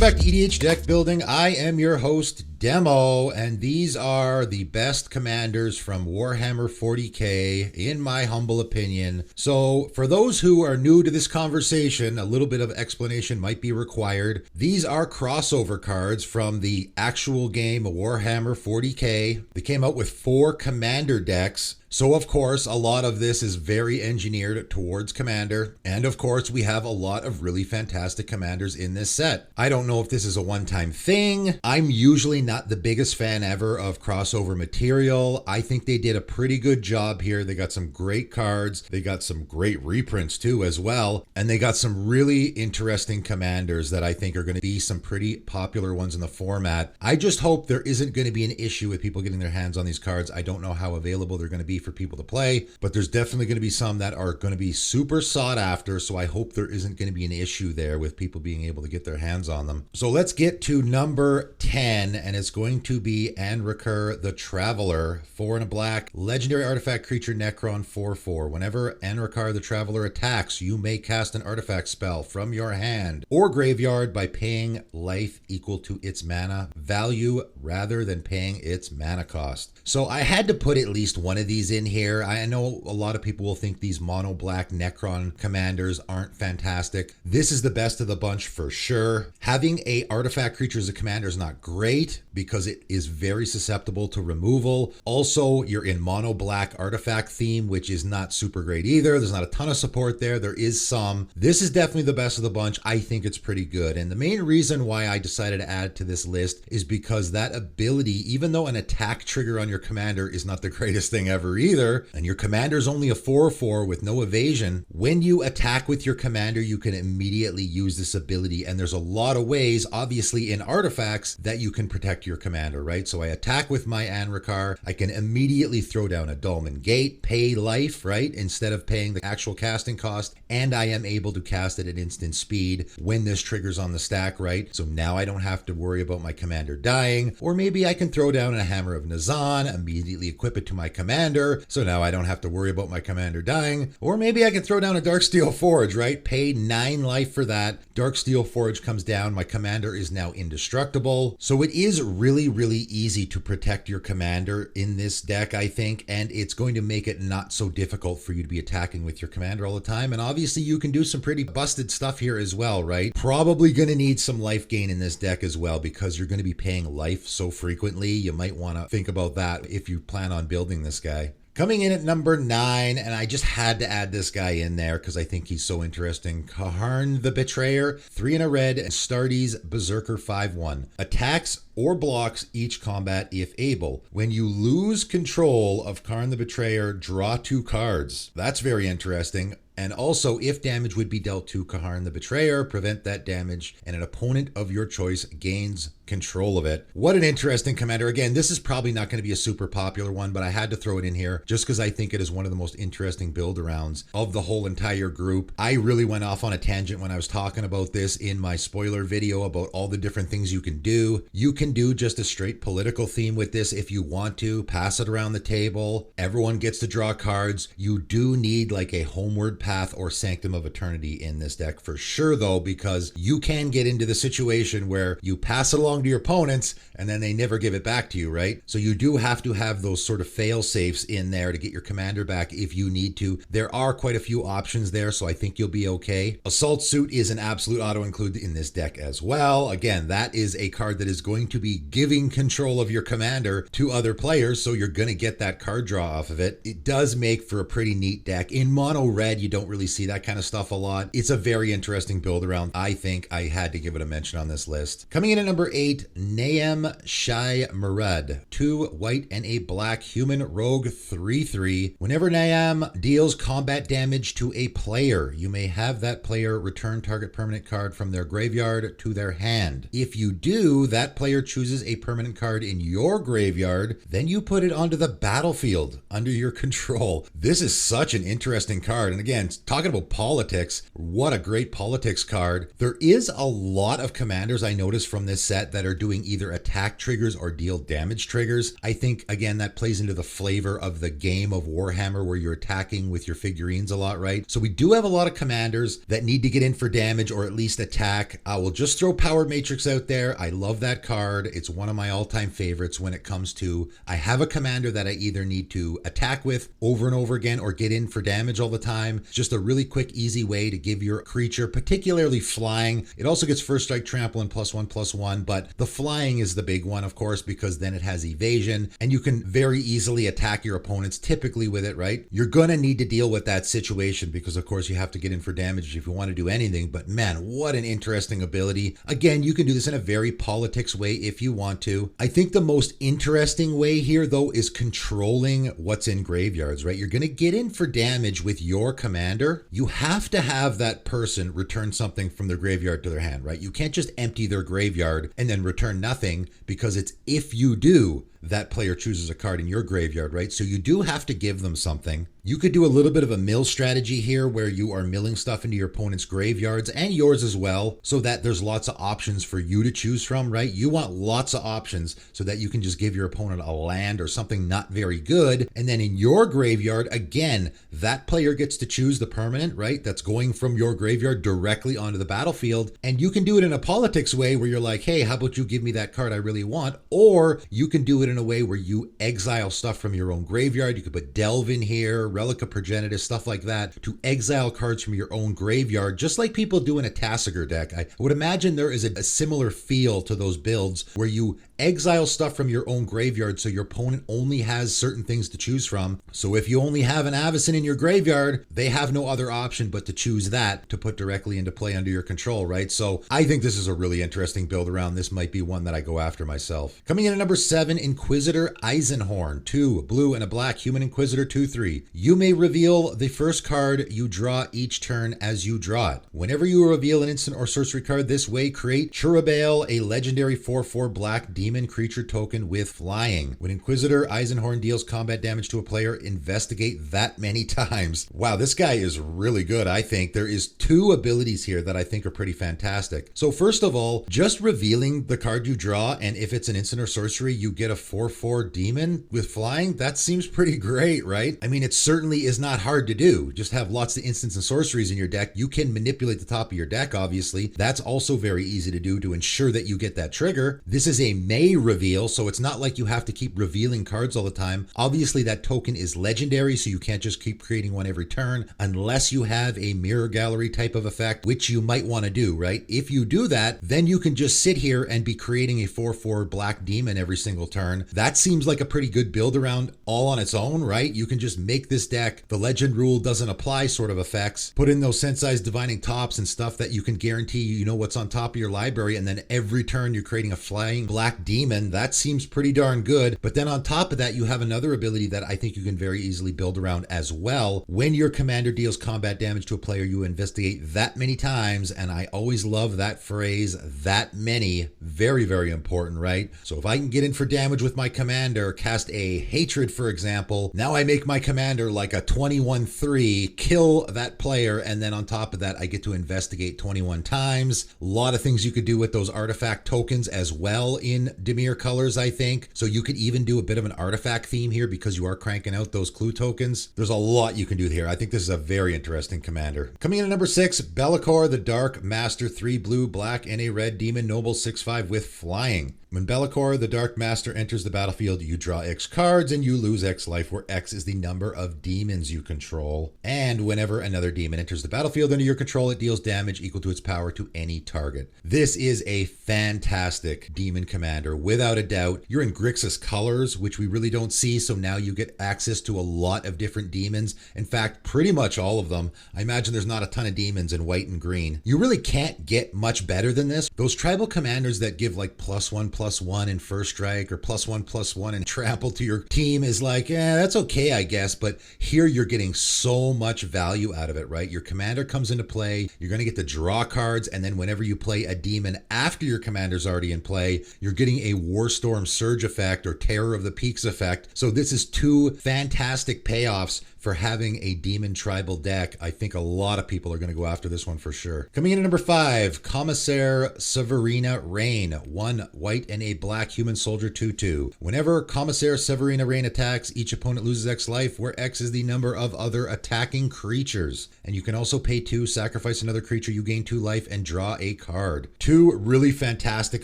back to EDH Deck Building. I am your host, Demo, and these are the best commanders from Warhammer 40K, in my humble opinion. So, for those who are new to this conversation, a little bit of explanation might be required. These are crossover cards from the actual game Warhammer 40K. They came out with 4 commander decks. So of course, a lot of this is very engineered towards Commander. And of course, we have a lot of really fantastic commanders in this set. I don't know if this is a one-time thing. I'm usually not the biggest fan ever of crossover material. I think they did a pretty good job here. They got some great cards. They got some great reprints too as well. And they got some really interesting commanders that I think are going to be some pretty popular ones in the format. I just hope there isn't going to be an issue with people getting their hands on these cards. I don't know how available they're going to be for people to play, but there's definitely going to be some that are going to be super sought after, so I hope there isn't going to be an issue there with people being able to get their hands on them. So let's get to number 10, and it's going to be Anrakar the Traveler, 4 and a black, legendary artifact creature Necron 4/4. Whenever Anrakar the Traveler attacks, you may cast an artifact spell from your hand or graveyard by paying life equal to its mana value rather than paying its mana cost. So I had to put at least one of these in here. I know a lot of people will think these mono black Necron commanders aren't fantastic. This is the best of the bunch for sure. Having a artifact creature as a commander is not great because it is very susceptible to removal. Also, you're in mono black artifact theme, which is not super great either. There's not a ton of support there. There is some. This is definitely the best of the bunch. I think it's pretty good. And the main reason why I decided to add it to this list is because that ability, even though an attack trigger on your commander is not the greatest thing ever either, and your commander is only a 4/4 with no evasion, when you attack with your commander, you can immediately use this ability. And there's a lot of ways, obviously in artifacts, that you can protect your commander, right? So I attack with my Anrakar, I can immediately throw down a Dolmen Gate, pay life, right? Instead of paying the actual casting cost, and I am able to cast it at instant speed when this triggers on the stack, right? So now I don't have to worry about my commander dying, or maybe I can throw down a Hammer of Nazan, immediately equip it to my commander, so now I don't have to worry about my commander dying. Or maybe I can throw down a Darksteel Forge, right? Pay 9 life for that. Darksteel Forge comes down. My commander is now indestructible. So it is really, really easy to protect your commander in this deck, I think, and it's going to make it not so difficult for you to be attacking with your commander all the time. And obviously you can do some pretty busted stuff here as well, right? Probably going to need some life gain in this deck as well because you're going to be paying life so frequently. You might want to think about that if you plan on building this guy. Coming in at number 9, and I just had to add this guy in there because I think he's so interesting. Kaharn the Betrayer, 3 and a red, and Astartes Berserker 5/1. Attacks or blocks each combat if able. When you lose control of Kaharn the Betrayer, draw 2 cards. That's very interesting. And also, if damage would be dealt to Kaharn the Betrayer, prevent that damage, and an opponent of your choice gains control of it. What an interesting commander. Again, this is probably not going to be a super popular one, but I had to throw it in here just because I think it is one of the most interesting build-arounds of the whole entire group. I really went off on a tangent when I was talking about this in my spoiler video about all the different things you can do. You can do just a straight political theme with this if you want to. Pass it around the table. Everyone gets to draw cards. You do need like a Homeward Path or Sanctum of Eternity in this deck for sure though, because you can get into the situation where you pass it along to your opponents and then they never give it back to you, right? So you do have to have those sort of fail safes in there to get your commander back if you need to. There are quite a few options there, so I think you'll be okay. Assault Suit is an absolute auto include in this deck as well. Again, that is a card that is going to be giving control of your commander to other players, so you're going to get that card draw off of it. It does make for a pretty neat deck. In mono red, you don't really see that kind of stuff a lot. It's a very interesting build around. I think I had to give it a mention on this list. Coming in at number 8, Naem Shai Murad, 2 white and a black human rogue 3/3. Whenever Naem deals combat damage to a player, you may have that player return target permanent card from their graveyard to their hand. If you do, that player chooses a permanent card in your graveyard, then you put it onto the battlefield under your control. This is such an interesting card. And again, man, talking about politics, what a great politics card. There is a lot of commanders I noticed from this set that are doing either attack triggers or deal damage triggers. I think, again, that plays into the flavor of the game of Warhammer where you're attacking with your figurines a lot, right? So we do have a lot of commanders that need to get in for damage or at least attack. I will just throw Power Matrix out there. I love that card. It's one of my all-time favorites when it comes to, I have a commander that I either need to attack with over and over again or get in for damage all the time. Just a really quick, easy way to give your creature, particularly flying. It also gets first strike, trample, and +1/+1, but the flying is the big one, of course, because then it has evasion and you can very easily attack your opponents typically with it, right? You're gonna need to deal with that situation because of course you have to get in for damage if you want to do anything, but man, what an interesting ability. Again, you can do this in a very politics way if you want to. I think the most interesting way here though is controlling what's in graveyards, right? You're gonna get in for damage with your commander. You have to have that person return something from their graveyard to their hand, right? You can't just empty their graveyard and then return nothing, because it's if you do, that player chooses a card in your graveyard, right? So you do have to give them something. You could do a little bit of a mill strategy here where you are milling stuff into your opponent's graveyards and yours as well, so that there's lots of options for you to choose from, right? You want lots of options so that you can just give your opponent a land or something not very good. And then in your graveyard, again, that player gets to choose the permanent, right? That's going from your graveyard directly onto the battlefield. And you can do it in a politics way where you're like, hey, how about you give me that card I really want? Or you can do it in a way where you exile stuff from your own graveyard. You could put Delve in here, Relic of Progenitus, stuff like that, to exile cards from your own graveyard, just like people do in a Tasigur deck. I would imagine there is a similar feel to those builds where you exile stuff from your own graveyard so your opponent only has certain things to choose from. So if you only have an Avacyn in your graveyard, they have no other option but to choose that to put directly into play under your control, right? So I think this is a really interesting build around. This might be one that I go after myself. Coming in at number 7, Inquisitoreisenhorn. 2 blue and a black human Inquisitor 2/3. You may reveal the first card you draw each turn as you draw it. Whenever you reveal an instant or sorcery card this way, create Churubale, a legendary 4/4 black demon creature token with flying. When Inquisitoreisenhorn deals combat damage to a player, investigate that many times. Wow, this guy is really good, I think. There is 2 abilities here that I think are pretty fantastic. So first of all, just revealing the card you draw, and if it's an instant or sorcery, you get a 4/4 demon with flying. That seems pretty great, right? I mean, it certainly is not hard to do. Just have lots of instants and sorceries in your deck. You can manipulate the top of your deck, obviously. That's also very easy to do to ensure that you get that trigger. This is a may reveal, so it's not like you have to keep revealing cards all the time. Obviously, that token is legendary, so you can't just keep creating one every turn unless you have a mirror gallery type of effect, which you might want to do, right? If you do that, then you can just sit here and be creating a 4/4 black demon every single turn. That seems like a pretty good build around all on its own, right? You can just make this deck the legend rule doesn't apply sort of effects, put in those Sensei's Divining Tops and stuff that you can guarantee you know what's on top of your library, and then every turn you're creating a flying black demon. That seems pretty darn good. But then on top of that, you have another ability that I think you can very easily build around as well. When your commander deals combat damage to a player, you investigate that many times, and I always love that phrase, that many. Very, very important, right? So if I can get in for damage with my commander, cast a Hatred, for example, now I make my commander like a 21/3, kill that player, and then on top of that, I get to investigate 21 times. A lot of things you could do with those artifact tokens as well in Dimir colors, I think. So you could even do a bit of an artifact theme here because you are cranking out those clue tokens. There's a lot you can do here. I think this is a very interesting commander. Coming in at number 6, Bellacor, the Dark Master, 3 blue, black, and a red demon noble 6/5 with flying. When Bellacor, the Dark Master, enters the battlefield, you draw X cards and you lose X life, where X is the number of demons you control. And whenever another demon enters the battlefield under your control, it deals damage equal to its power to any target. This is a fantastic demon commander, without a doubt. You're in Grixis colors, which we really don't see, so now you get access to a lot of different demons. In fact, pretty much all of them. I imagine there's not a ton of demons in white and green. You really can't get much better than this. Those tribal commanders that give like +1/+1 in first strike or +1/+1 and trample to your team is like, that's okay, I guess. But here you're getting so much value out of it, right? Your commander comes into play, you're going to get to draw cards, and then whenever you play a demon after your commander's already in play, you're getting a Warstorm Surge effect or Terror of the Peaks effect. So this is 2 fantastic payoffs for having a demon tribal deck, I think a lot of people are going to go after this one for sure. Coming in at number 5, Commissaire Severina Rain. 1 white and a black human soldier 2/2. Whenever Commissaire Severina Rain attacks, each opponent loses X life, where X is the number of other attacking creatures. And you can also pay 2, sacrifice another creature, you gain 2 life, and draw a card. 2 really fantastic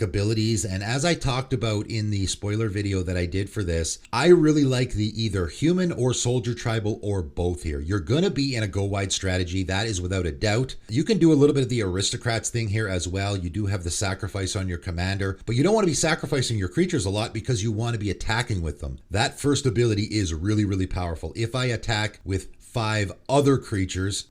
abilities, and as I talked about in the spoiler video that I did for this, I really like the either human or soldier tribal or both here. You're going to be in a go wide strategy, that is without a doubt. You can do a little bit of the aristocrats thing here as well. You do have the sacrifice on your commander, but you don't want to be sacrificing your creatures a lot because you want to be attacking with them. That first ability is really, really powerful. If I attack with 5 other creatures,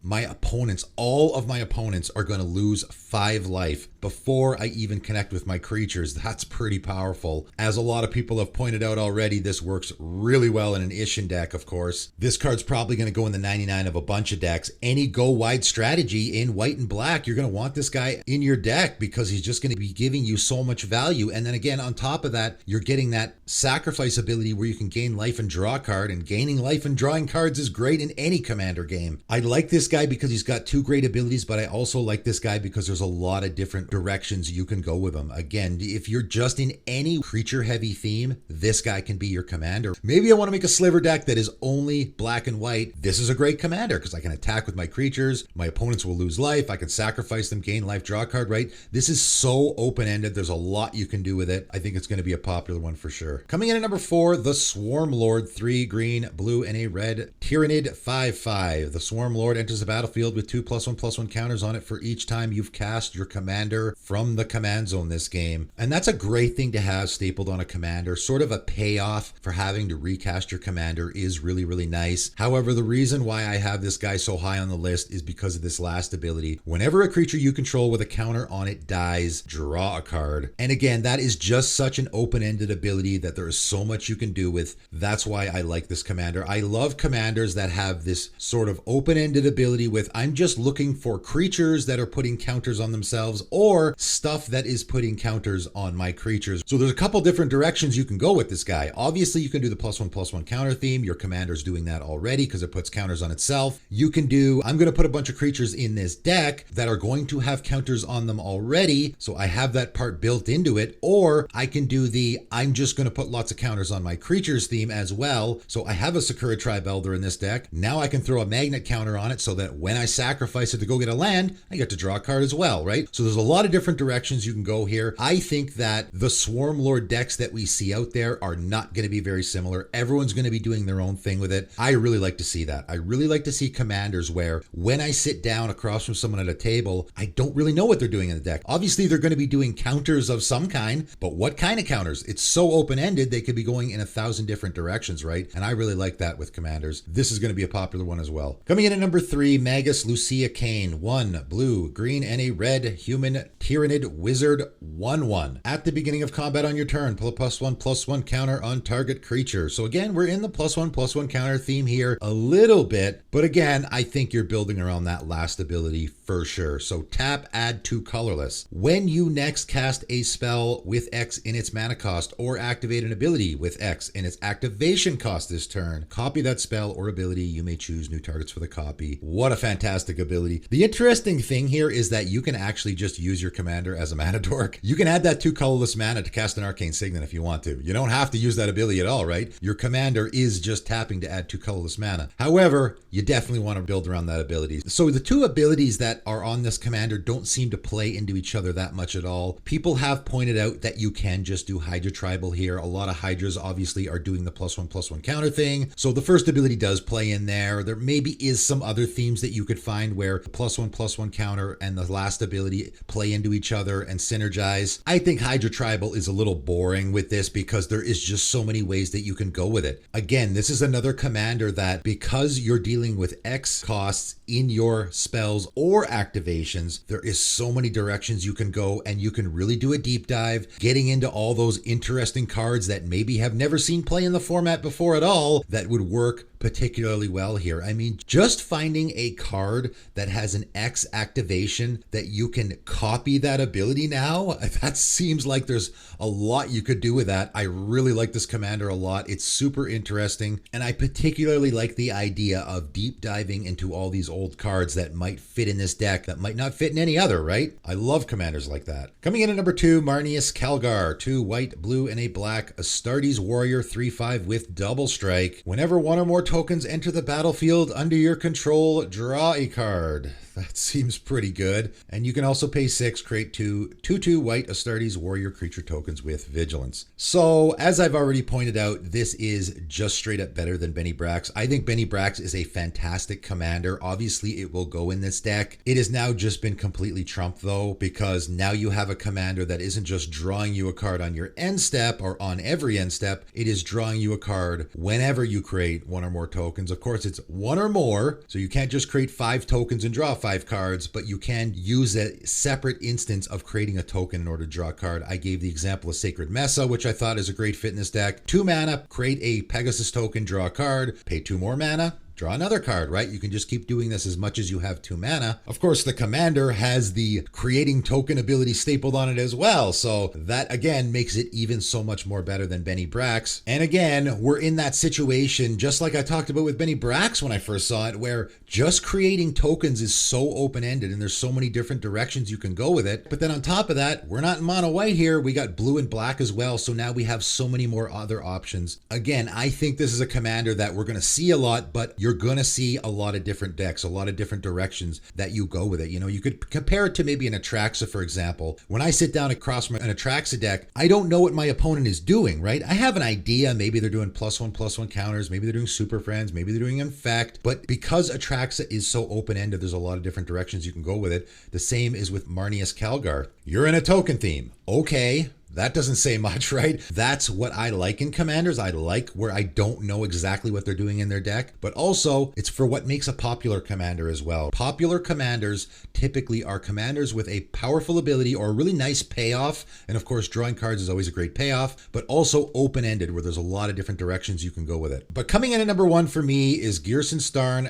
all of my opponents are going to lose 5 life before I even connect with my creatures. That's pretty powerful. As a lot of people have pointed out already, this works really well in an Ishin deck, of course. This card's probably going to go in the 99 of a bunch of decks. Any go wide strategy in white and black, you're going to want this guy in your deck because he's just going to be giving you so much value. And then again, on top of that, you're getting that sacrifice ability where you can gain life and draw a card, and gaining life and drawing cards is great in any commander game. I like this guy because he's got 2 great abilities, but I also like this guy because there's a lot of different directions you can go with him. Again, if you're just in any creature heavy theme, this guy can be your commander. Maybe I want to make a sliver deck that is only black and white. This is a great commander because I can attack with my creatures. My opponents will lose life. I can sacrifice them, gain life, draw a card, right? This is so open-ended. There's a lot you can do with it. I think it's going to be a popular one for sure. Coming in at number 4, the Swarmlord. 3 green, blue, and a red Tyrannid 5/5. The Swarmlord enters the battlefield with 2 +1/+1 counters on it for each time you've cast your commander from the command zone this game. And that's a great thing to have stapled on a commander. Sort of a payoff for having to recast your commander is really, really nice. However, the reason why I have this guy so high on the list is because of this last ability. Whenever a creature you control with a counter on it dies, draw a card. And again, that is just such an open-ended ability that there is so much you can do with. That's why I like this commander. I love commanders that have this sort of open-ended ability with, I'm just looking for creatures that are putting counters on themselves or stuff that is putting counters on my creatures. So there's a couple different directions you can go with this guy. Obviously, you can do the +1/+1 counter theme. Your commander's doing that already because it puts counters on itself. You can do, I'm going to put a bunch of creatures in this deck that are going to have counters on them already, so I have that part built into it. Or I can do the, I'm just going to put lots of counters on my creatures theme as well. So I have a Sakura Tribe Elder in this deck. Now I can throw a magnet counter on it so that when I sacrifice it to go get a land, I get to draw a card as well, right? So there's a lot of different directions you can go here. I think that the Swarmlord decks that we see out there are not going to be very similar. Everyone's going to be doing their own thing with it. I really like to see that. I really like to see commanders where when I sit down across from someone at a table, I don't really know what they're doing in the deck. Obviously, they're going to be doing counters of some kind, but what kind of counters? It's so open-ended, they could be going in 1,000 different directions, right? And I really like that with commanders. This is going to be a popular one as well. Coming in at number 3, Magus Lucia Kane. 1 blue, green, and a red human Tyrannid Wizard 1/1. At the beginning of combat on your turn, pull a +1/+1 counter on target creature. So again, we're in the +1/+1 counter theme here a little bit, but again, I think you're building around that last ability for sure. So tap, add 2 colorless. When you next cast a spell with X in its mana cost or activate an ability with X in its activation cost this turn, copy that spell or ability. You may choose new targets for the copy. What a fantastic ability. The interesting thing here is that you can actually just use your commander as a mana dork. You can add that 2 colorless mana to cast an Arcane Signet if you want to. You don't have to use that ability at all, right? Your commander is just tapping to add 2 colorless mana. However, you definitely want to build around that ability. So the 2 abilities that are on this commander don't seem to play into each other that much at all. People have pointed out that you can just do Hydra Tribal here. A lot of Hydras obviously are doing the +1/+1 counter thing. So the first ability does play in there. There maybe is some other themes that you could find where the +1/+1 counter and the last ability play into each other and synergize. I think Hydra Tribal is a little boring with this because there is just so many ways that you can go with it. Again, this is another commander that because you're dealing with X costs in your spells or activations, there is so many directions you can go and you can really do a deep dive, getting into all those interesting cards that maybe have never seen play in the format before at all that would work particularly well here. I mean, just finding a card that has an X activation that you can copy copy that ability now? That seems like there's a lot you could do with that. I really like this commander a lot. It's super interesting, and I particularly like the idea of deep diving into all these old cards that might fit in this deck that might not fit in any other, right? I love commanders like that. Coming in at number 2, Marnius Kelgar, 2 white, blue, and a black, Astartes warrior, 3/5 with double strike. Whenever one or more tokens enter the battlefield under your control, draw a card. That seems pretty good. And you can also pay 6, create 2/2 white Astartes warrior creature tokens with vigilance. So, as I've already pointed out, this is just straight up better than Benny Brax. I think Benny Brax is a fantastic commander. Obviously, it will go in this deck. It has now just been completely trumped, though, because now you have a commander that isn't just drawing you a card on your end step or on every end step. It is drawing you a card whenever you create one or more tokens. Of course, it's one or more, so you can't just create 5 tokens and draw 5 cards, but you can use a separate instance of creating a token in order to draw a card. I gave the example of Sacred Mesa, which I thought is a great fit in this deck. 2 mana, create a Pegasus token, draw a card, pay 2 more mana, draw another card, right? You can just keep doing this as much as you have 2 mana. Of course, the commander has the creating token ability stapled on it as well. So that, again, makes it even so much more better than Benny Brax. And again, we're in that situation, just like I talked about with Benny Brax when I first saw it, where just creating tokens is so open-ended and there's so many different directions you can go with it. But then on top of that, we're not in mono white here. We got blue and black as well. So now we have so many more other options. Again, I think this is a commander that we're going to see a lot, but you're going to see a lot of different decks, a lot of different directions that you go with it. You know, you could compare it to maybe an Atraxa, for example. When I sit down across an Atraxa deck, I don't know what my opponent is doing, right? I have an idea. Maybe they're doing +1/+1 counters. Maybe they're doing Super Friends. Maybe they're doing Infect. But because Atraxa is so open-ended, there's a lot of different directions you can go with it. The same is with Marnius Kelgar. You're in a token theme. Okay. That doesn't say much, right? That's what I like in commanders. I like where I don't know exactly what they're doing in their deck, but also it's for what makes a popular commander as well. Popular commanders typically are commanders with a powerful ability or a really nice payoff. And of course, drawing cards is always a great payoff, but also open-ended where there's a lot of different directions you can go with it. But coming in at number 1 for me is Gerson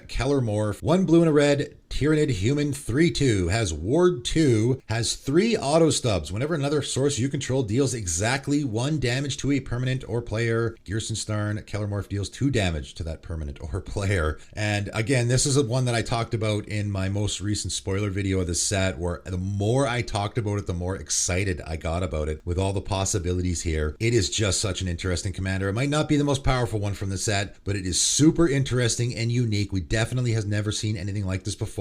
Keller Morph, 1 blue and a red, Tyrannid Human, 3/2, has Ward 2, has 3 auto stubs. Whenever another source you control deals exactly 1 damage to a permanent or player, Gerson Keller Morph deals 2 damage to that permanent or player. And again, this is one that I talked about in my most recent spoiler video of the set, where the more I talked about it, the more excited I got about it with all the possibilities here. It is just such an interesting commander. It might not be the most powerful one from the set, but it is super interesting and unique. We definitely has never seen anything like this before.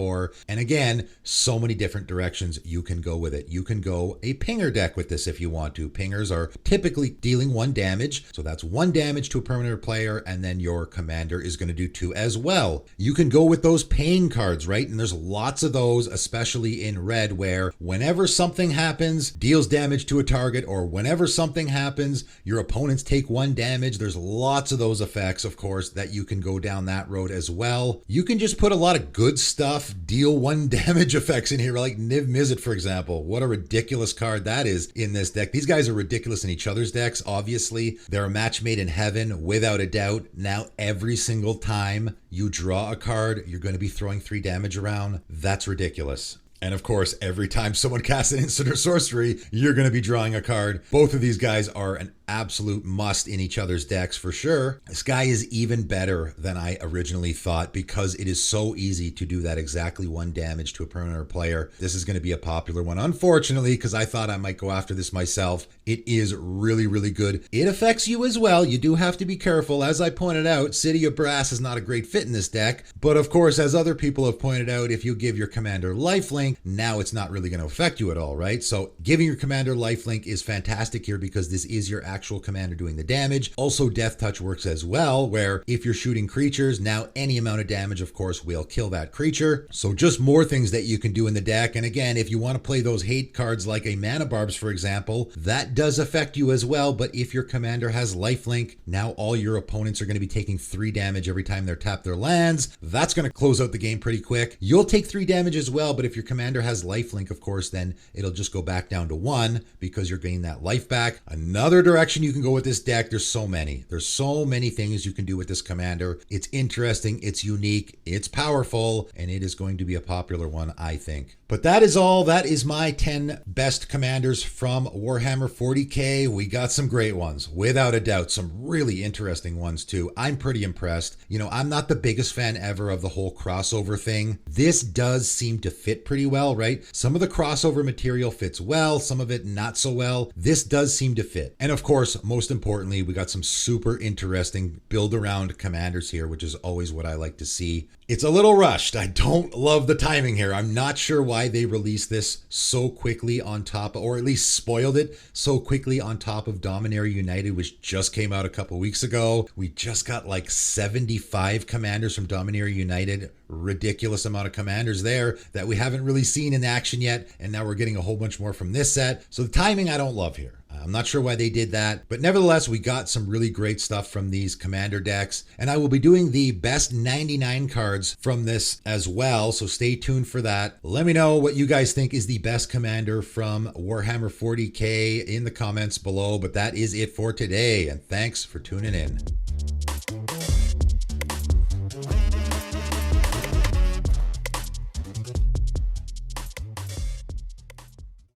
And again, so many different directions you can go with it. You can go a pinger deck with this if you want to. Pingers are typically dealing 1 damage. So that's 1 damage to a permanent player, and then your commander is going to do 2 as well. You can go with those pain cards, right? And there's lots of those, especially in red, where whenever something happens, deals damage to a target, or whenever something happens, your opponents take 1 damage. There's lots of those effects, of course, that you can go down that road as well. You can just put a lot of good stuff, deal 1 damage effects in here, like Niv Mizzet, for example. What a ridiculous card that is in this deck. These guys are ridiculous in each other's decks, obviously. They're a match made in heaven, without a doubt. Now, every single time you draw a card, you're going to be throwing 3 damage around. That's ridiculous. And of course, every time someone casts an instant or sorcery, you're going to be drawing a card. Both of these guys are an absolute must in each other's decks for sure. This guy is even better than I originally thought because it is so easy to do that exactly 1 damage to a permanent player. This is going to be a popular one, unfortunately, because I thought I might go after this myself. It is really, really good. It affects you as well. You do have to be careful. As I pointed out, City of Brass is not a great fit in this deck. But of course, as other people have pointed out, if you give your commander lifelink, now it's not really going to affect you at all, right? So giving your commander lifelink is fantastic here because this is your actual commander doing the damage. Also, Death Touch works as well, where if you're shooting creatures, now any amount of damage, of course, will kill that creature. So just more things that you can do in the deck. And again, if you want to play those hate cards like a Mana Barbs, for example, that does affect you as well. But if your commander has lifelink, now all your opponents are going to be taking 3 damage every time they're tapped their lands. That's going to close out the game pretty quick. You'll take 3 damage as well, but if your commander has lifelink, of course, then it'll just go back down to 1 because you're getting that life back. Another direction you can go with this deck, there's so many things you can do with this commander. It's interesting, it's unique, it's powerful, and it is going to be a popular one, I think. But that is all. That is my 10 best commanders from Warhammer 40K. We got some great ones, without a doubt. Some really interesting ones too. I'm pretty impressed. You know, I'm not the biggest fan ever of the whole crossover thing. This does seem to fit pretty well, right? Some of the crossover material fits well, some of it not so well. This does seem to fit. And of course, most importantly, we got some super interesting build around commanders here, which is always what I like to see. It's a little rushed. I don't love the timing here. I'm not sure why they released this so quickly on top, or at least spoiled it so quickly on top of Dominaria United, which just came out a couple weeks ago. We just got like 75 commanders from Dominaria United. Ridiculous amount of commanders there that we haven't really seen in action yet. And now we're getting a whole bunch more from this set. So the timing I don't love here. I'm not sure why they did that, but nevertheless, we got some really great stuff from these commander decks, and I will be doing the best 99 cards from this as well, so stay tuned for that. Let me know what you guys think is the best commander from Warhammer 40K in the comments below, but that is it for today, and thanks for tuning in.